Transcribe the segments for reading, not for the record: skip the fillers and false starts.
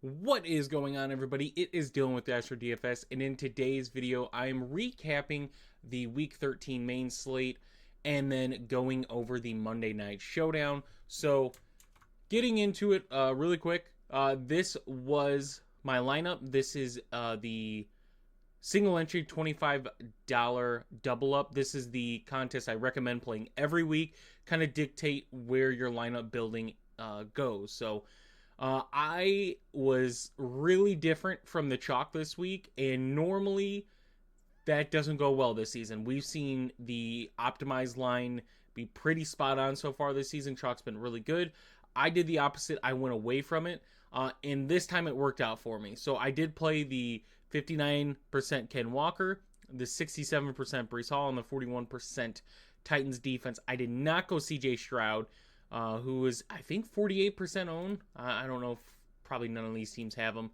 What is going on, everybody? It is Dylan with the DFS, and in today's video, I am recapping the Week 13 main slate and then going over the Monday Night Showdown. So, getting into it really quick, this was my lineup. This is the single entry $25 double up. This is the contest I recommend playing every week, kind of dictate where your lineup building goes. So, I was really different from the chalk this week, and normally that doesn't go well this season. We've seen the optimized line be pretty spot on so far this season. Chalk's been really good. I did the opposite. I went away from it, and this time it worked out for me. So I did play the 59% Ken Walker, the 67% Breece Hall, and the 41% Titans defense. I did not go CJ Stroud, who was, I think, 48% owned. I don't know if probably none of these teams have him.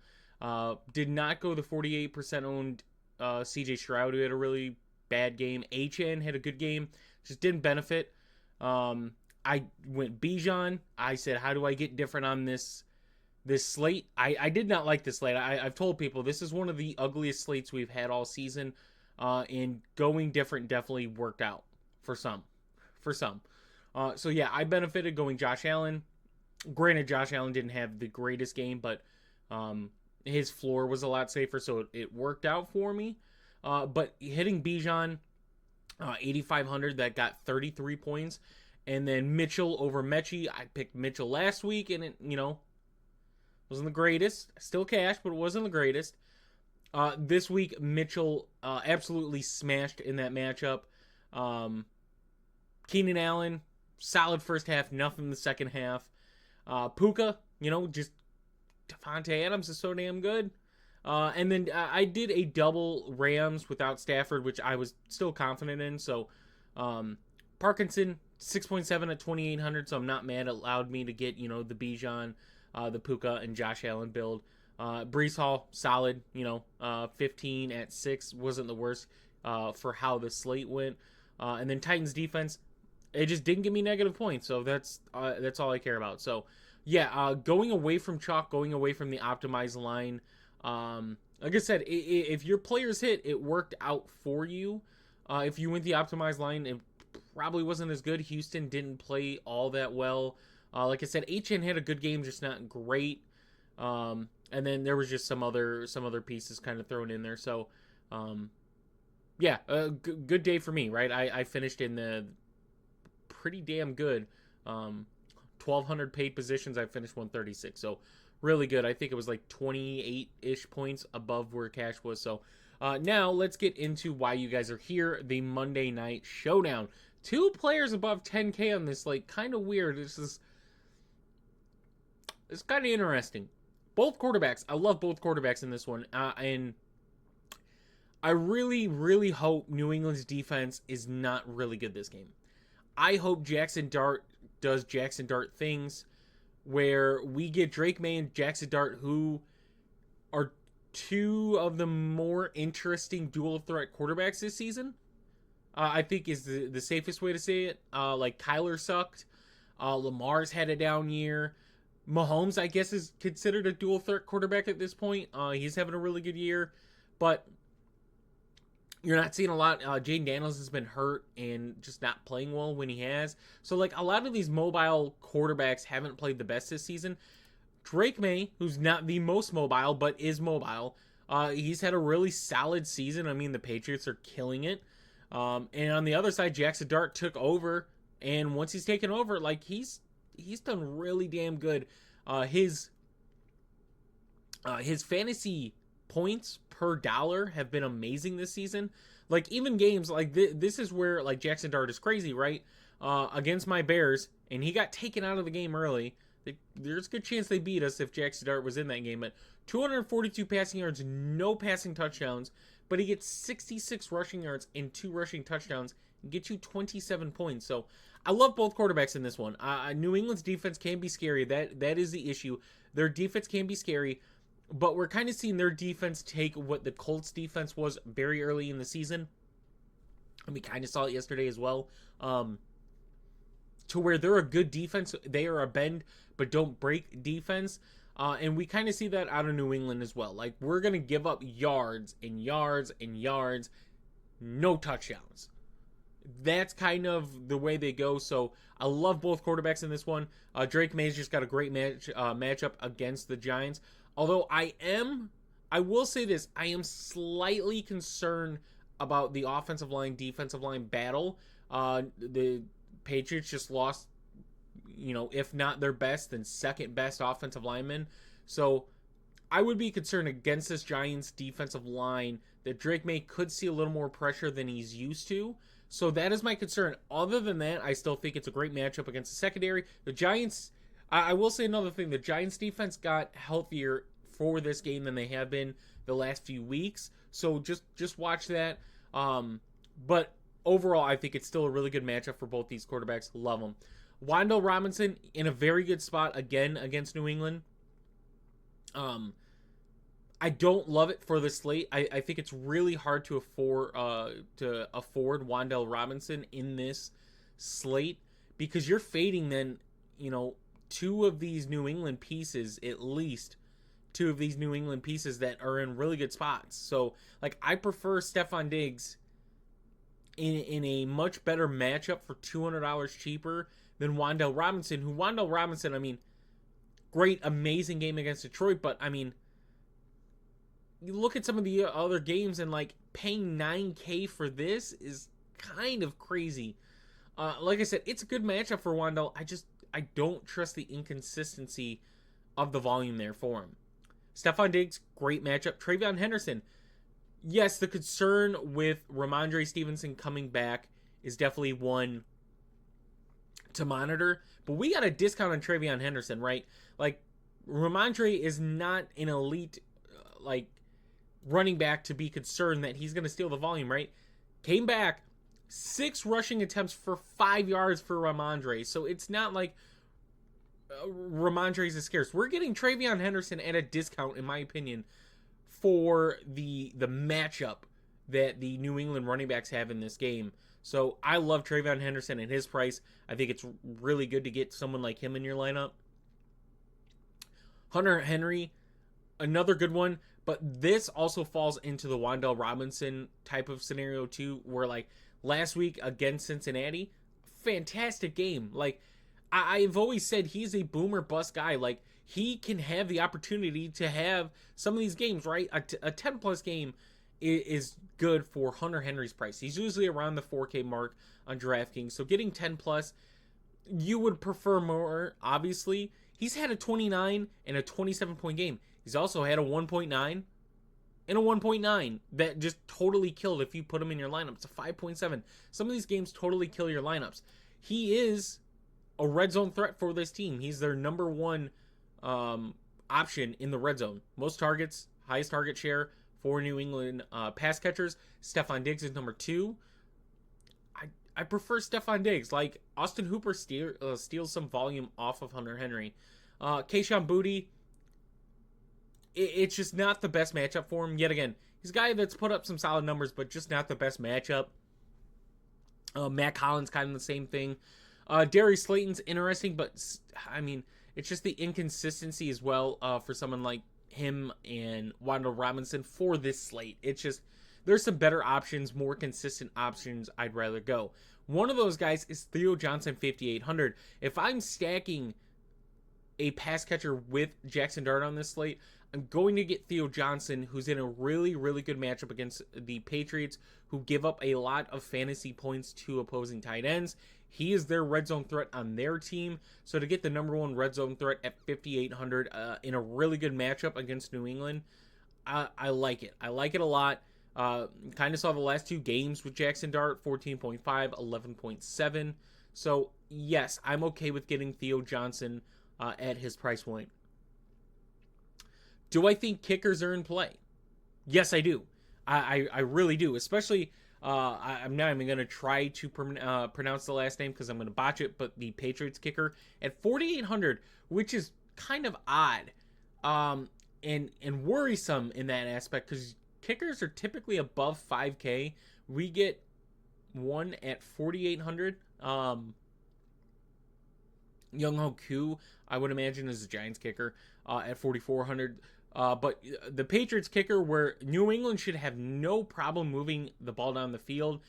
Did not go the 48% owned CJ Stroud, who had a really bad game. HN had a good game, just didn't benefit. I went Bijan. I said, how do I get different on this slate? I did not like this slate. I've told people this is one of the ugliest slates we've had all season, and going different definitely worked out for some. So yeah, I benefited going Josh Allen. Granted, Josh Allen didn't have the greatest game, but his floor was a lot safer, so it worked out for me. But hitting Bijan, 8,500, that got 33 points. And then Mitchell over Mechie. I picked Mitchell last week, and it, wasn't the greatest. Still cash, but it wasn't the greatest. This week, Mitchell absolutely smashed in that matchup. Keenan Allen, solid first half, nothing in the second half. Puka, just Devontae Adams is so damn good. And then I did a double Rams without Stafford, which I was still confident in. So Parkinson, 6.7 at 2,800, so I'm not mad. It allowed me to get, the Bijan, the Puka, and Josh Allen build. Breece Hall, solid, 15 at 6, wasn't the worst for how the slate went. And then Titans defense, it just didn't give me negative points, so that's all I care about. So, yeah, going away from chalk, going away from the optimized line. Like I said, if your players hit, it worked out for you. If you went the optimized line, it probably wasn't as good. Houston didn't play all that well. Like I said, HN had a good game, just not great. And then there was just some other pieces kind of thrown in there. So, yeah, a good day for me, right? I finished in the pretty damn good 1,200 paid positions. I finished 136, so really good. I think it was like 28-ish points above where cash was. So now let's get into why you guys are here. The Monday Night Showdown. 2 players above 10K on this, kind of weird. It's kind of interesting. Both quarterbacks. I love both quarterbacks in this one. And I really, really hope New England's defense is not really good this game. I hope Jackson Dart does Jackson Dart things where we get Drake May and Jackson Dart, who are 2 of the more interesting dual threat quarterbacks this season. I think is the safest way to say it. Kyler sucked. Lamar's had a down year. Mahomes, I guess, is considered a dual threat quarterback at this point. He's having a really good year. But you're not seeing a lot. Jaden Daniels has been hurt and just not playing well when he has. So, a lot of these mobile quarterbacks haven't played the best this season. Drake May, who's not the most mobile, but is mobile, he's had a really solid season. I mean, the Patriots are killing it. And on the other side, Jackson Dart took over. And once he's taken over, he's done really damn good. His fantasy points per dollar have been amazing this season. Even games this is where Jackson Dart is crazy, right? Against my Bears, and he got taken out of the game early. There's a good chance they beat us if Jackson Dart was in that game. But 242 passing yards, no passing touchdowns, but he gets 66 rushing yards and 2 rushing touchdowns and gets you 27 points. So I love both quarterbacks in this one. New England's defense can be scary. That is the issue. Their defense can be scary. But we're kind of seeing their defense take what the Colts defense was very early in the season. And we kind of saw it yesterday as well. To where they're a good defense. They are a bend but don't break defense. And we kind of see that out of New England as well. Like, we're going to give up yards and yards and yards, no touchdowns. That's kind of the way they go. So I love both quarterbacks in this one. Drake May's just got a great matchup against the Giants. Although I will say this, I am slightly concerned about the offensive line, defensive line battle. The Patriots just lost, if not their best, then second best offensive lineman. So I would be concerned against this Giants defensive line that Drake May could see a little more pressure than he's used to. So that is my concern. Other than that, I still think it's a great matchup against the secondary. The Giants, I will say another thing. The Giants defense got healthier for this game than they have been the last few weeks. So just watch that. But overall, I think it's still a really good matchup for both these quarterbacks. Love them. Wan'Dale Robinson in a very good spot again against New England. I don't love it for the slate. I think it's really hard to afford Wan'Dale Robinson in this slate because you're fading then, two of these New England pieces, at least two of these New England pieces that are in really good spots. So, like, I prefer Stefon Diggs in a much better matchup for $200 cheaper than Wan'Dale Robinson, Wan'Dale Robinson, I mean, great, amazing game against Detroit, but, I mean, you look at some of the other games and, like, paying $9K for this is kind of crazy. Like I said, it's a good matchup for Wan'Dale. I don't trust the inconsistency of the volume there for him. Stefon Diggs, great matchup. Treveyon Henderson. Yes, the concern with Ramondre Stevenson coming back is definitely one to monitor. But we got a discount on Treveyon Henderson, right? Like, Ramondre is not an elite, running back to be concerned that he's going to steal the volume, right? Came back, 6 rushing attempts for 5 yards for Ramondre. So it's not like Ramondre's is scarce. We're getting Treveyon Henderson at a discount, in my opinion, for the matchup that the New England running backs have in this game. So I love Treveyon Henderson at his price. I think it's really good to get someone like him in your lineup. Hunter Henry, another good one. But this also falls into the Wan'Dale Robinson type of scenario too, where, like, last week against Cincinnati, fantastic game. Like, I've always said he's a boomer bust guy. Like, he can have the opportunity to have some of these games, right? A 10 plus game is good for Hunter Henry's price. He's usually around the 4K mark on DraftKings. So getting 10 plus, you would prefer more, obviously. He's had a 29 and a 27 point game. He's also had a 1.9 and a 1.9 that just totally killed if you put him in your lineup. It's a 5.7. Some of these games totally kill your lineups. He is a red zone threat for this team. He's their number one option in the red zone. Most targets, highest target share for New England pass catchers. Stefon Diggs is number 2. I prefer Stefon Diggs. Like, Austin Hooper steals some volume off of Hunter Henry. Kayshon Boutte, it's just not the best matchup for him. Yet again, he's a guy that's put up some solid numbers, but just not the best matchup. Matt Collins, kind of the same thing. Darius Slayton's interesting, but, I mean, it's just the inconsistency as well for someone like him and Wan'Dale Robinson for this slate. It's just, there's some better options, more consistent options I'd rather go. One of those guys is Theo Johnson, 5,800. If I'm stacking a pass catcher with Jackson Dart on this slate, I'm going to get Theo Johnson, who's in a really, really good matchup against the Patriots, who give up a lot of fantasy points to opposing tight ends. He is their red zone threat on their team. So to get the number 1 red zone threat at 5,800 in a really good matchup against New England, I like it. I like it a lot. Kind of saw the last 2 games with Jackson Dart, 14.5, 11.7. So yes, I'm okay with getting Theo Johnson at his price point. Do I think kickers are in play? Yes, I do. I really do. Especially, I'm not even going to try to pronounce the last name because I'm going to botch it, but the Patriots kicker at 4,800, which is kind of odd and worrisome in that aspect because kickers are typically above 5K. We get one at 4,800. Young Ho Koo, I would imagine, is the Giants kicker at 4,400. But the Patriots kicker, where New England should have no problem moving the ball down the field.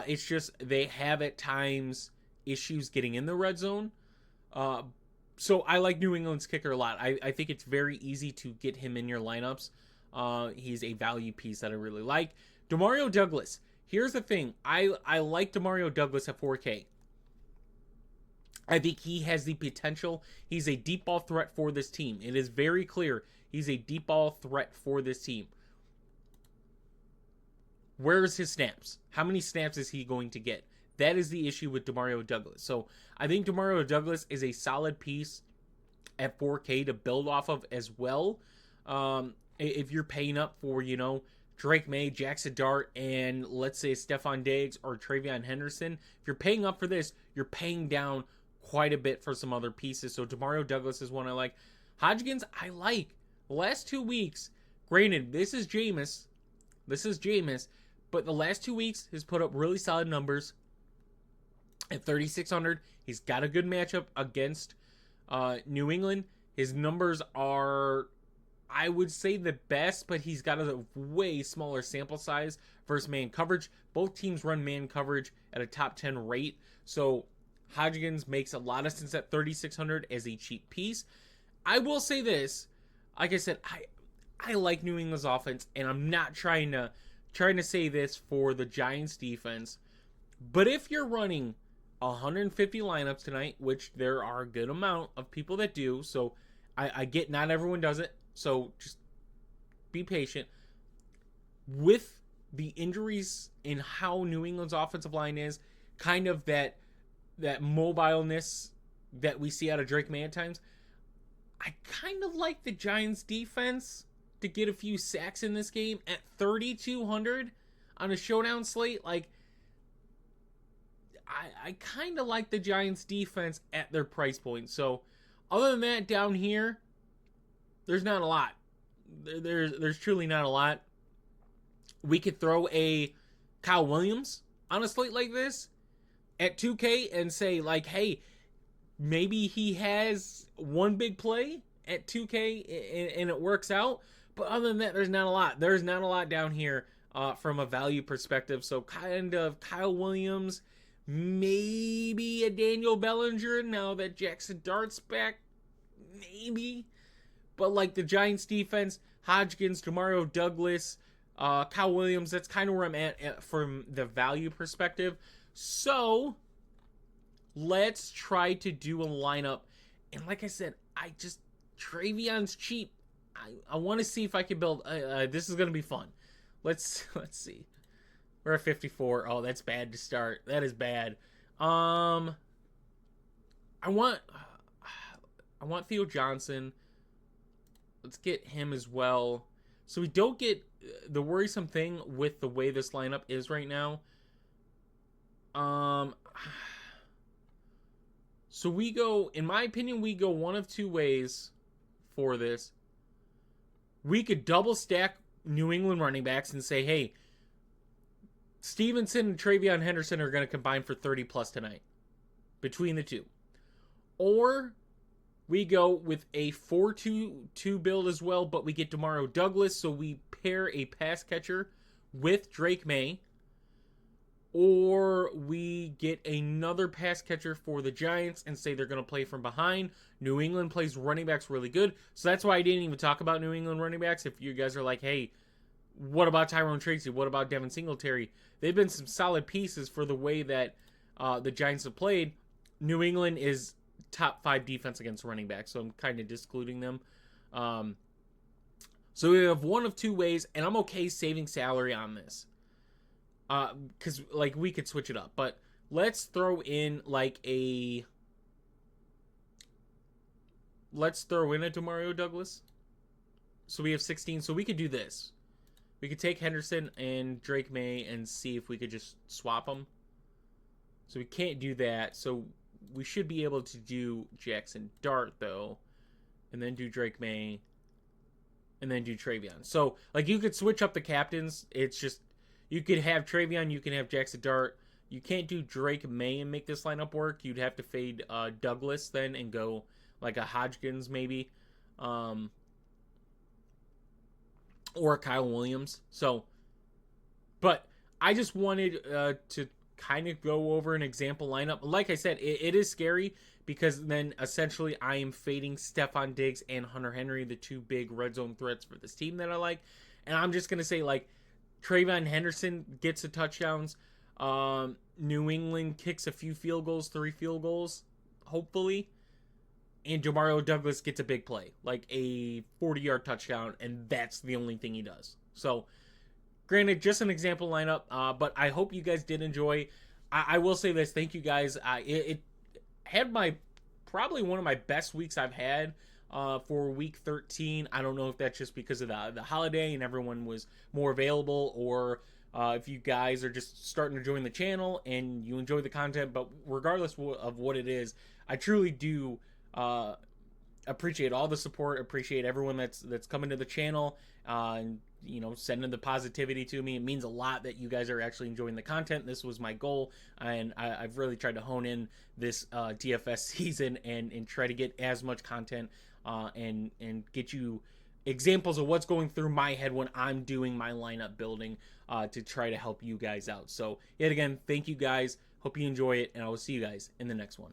It's just they have at times issues getting in the red zone. So I like New England's kicker a lot. I think it's very easy to get him in your lineups. He's a value piece that I really like. Demario Douglas. Here's the thing. I like Demario Douglas at 4K. I think he has the potential. He's a deep ball threat for this team. It is very clear he's a deep ball threat for this team. Where's his snaps? How many snaps is he going to get? That is the issue with Demario Douglas. So I think Demario Douglas is a solid piece at 4K to build off of as well. If you're paying up for, Drake May, Jackson Dart, and let's say Stephon Diggs or Treveyon Henderson, if you're paying up for this, you're paying down quite a bit for some other pieces. So Demario Douglas is one I like. Hodgkins, I like. The last 2 weeks, granted, this is Jameis, but the last 2 weeks has put up really solid numbers. At 3,600, he's got a good matchup against New England. His numbers are, I would say, the best, but he's got a way smaller sample size versus man coverage. Both teams run man coverage at a top 10 rate. So Hodgkins makes a lot of sense at 3,600 as a cheap piece. I will say this. Like I said, I like New England's offense, and I'm not trying to say this for the Giants defense. But if you're running 150 lineups tonight, which there are a good amount of people that do, so I get not everyone does it, so just be patient. With the injuries in how New England's offensive line is, kind of that mobileness that we see out of Drake May at times, I kind of like the Giants defense to get a few sacks in this game at 3,200 on a showdown slate. Like, I kind of like the Giants defense at their price point. So other than that, down here, there's not a lot. There's truly not a lot. We could throw a Kyle Williams on a slate like this at 2K and say, like, hey, maybe he has one big play at 2K and it works out. But other than that, there's not a lot. There's not a lot down here from a value perspective. So kind of Kyle Williams, maybe a Daniel Bellinger now that Jackson Dart's back. Maybe. But like the Giants defense, Hodgkins, Demario Douglas, Kyle Williams, that's kind of where I'm at from the value perspective. So let's try to do a lineup. And like I said, Treveyon's cheap. I want to see if I can build. This is going to be fun. Let's see. We're at 54. Oh, that's bad to start. That is bad. I want Theo Johnson. Let's get him as well. So we don't get the worrisome thing with the way this lineup is right now. So we go, in my opinion, we go one of two ways for this. We could double stack New England running backs and say, hey, Stevenson and Treveyon Henderson are going to combine for 30 plus tonight between the two. Or we go with a 4-2-2 build as well, but we get Demario Douglas, so we pair a pass catcher with Drake May. Or we get another pass catcher for the Giants and say they're going to play from behind. New England plays running backs really good. So that's why I didn't even talk about New England running backs. If you guys are like, hey, what about Tyrone Tracy? What about Devin Singletary? They've been some solid pieces for the way that the Giants have played. New England is top 5 defense against running backs, so I'm kind of discluding them. So we have one of two ways, and I'm okay saving salary on this. Because like we could switch it up, but let's throw in a Demario Douglas. So we have 16. So we could do this. We could take Henderson and Drake May and see if we could just swap them. So we can't do that. So we should be able to do Jackson Dart though, and then do Drake May, and then do Treveyon. So like you could switch up the captains. It's just, you could have Treveyon, you can have Jackson Dart, you can't do Drake May and make this lineup work. You'd have to fade Douglas then and go like a Hodgkins maybe, or Kyle Williams. So, but I just wanted to kind of go over an example lineup. Like I said, it is scary because then essentially I am fading Stephon Diggs and Hunter Henry, the two big red zone threats for this team that I like. And I'm just going to say, like, Treveyon Henderson gets the touchdowns. New England kicks a few field goals, 3 field goals, hopefully. And Jamario Douglas gets a big play, like a 40-yard touchdown, and that's the only thing he does. So, granted, just an example lineup, but I hope you guys did enjoy. I will say this, thank you guys. It had probably one of my best weeks I've had for week 13. I don't know if that's just because of the holiday and everyone was more available, or if you guys are just starting to join the channel and you enjoy the content. But regardless of what it is, I truly do appreciate all the support, appreciate everyone that's coming to the channel, and sending the positivity to me. It means a lot that you guys are actually enjoying the content. This was my goal, and I've really tried to hone in this DFS season and try to get as much content and get you examples of what's going through my head when I'm doing my lineup building to try to help you guys out. So yet again, thank you guys. Hope you enjoy it, and I will see you guys in the next one.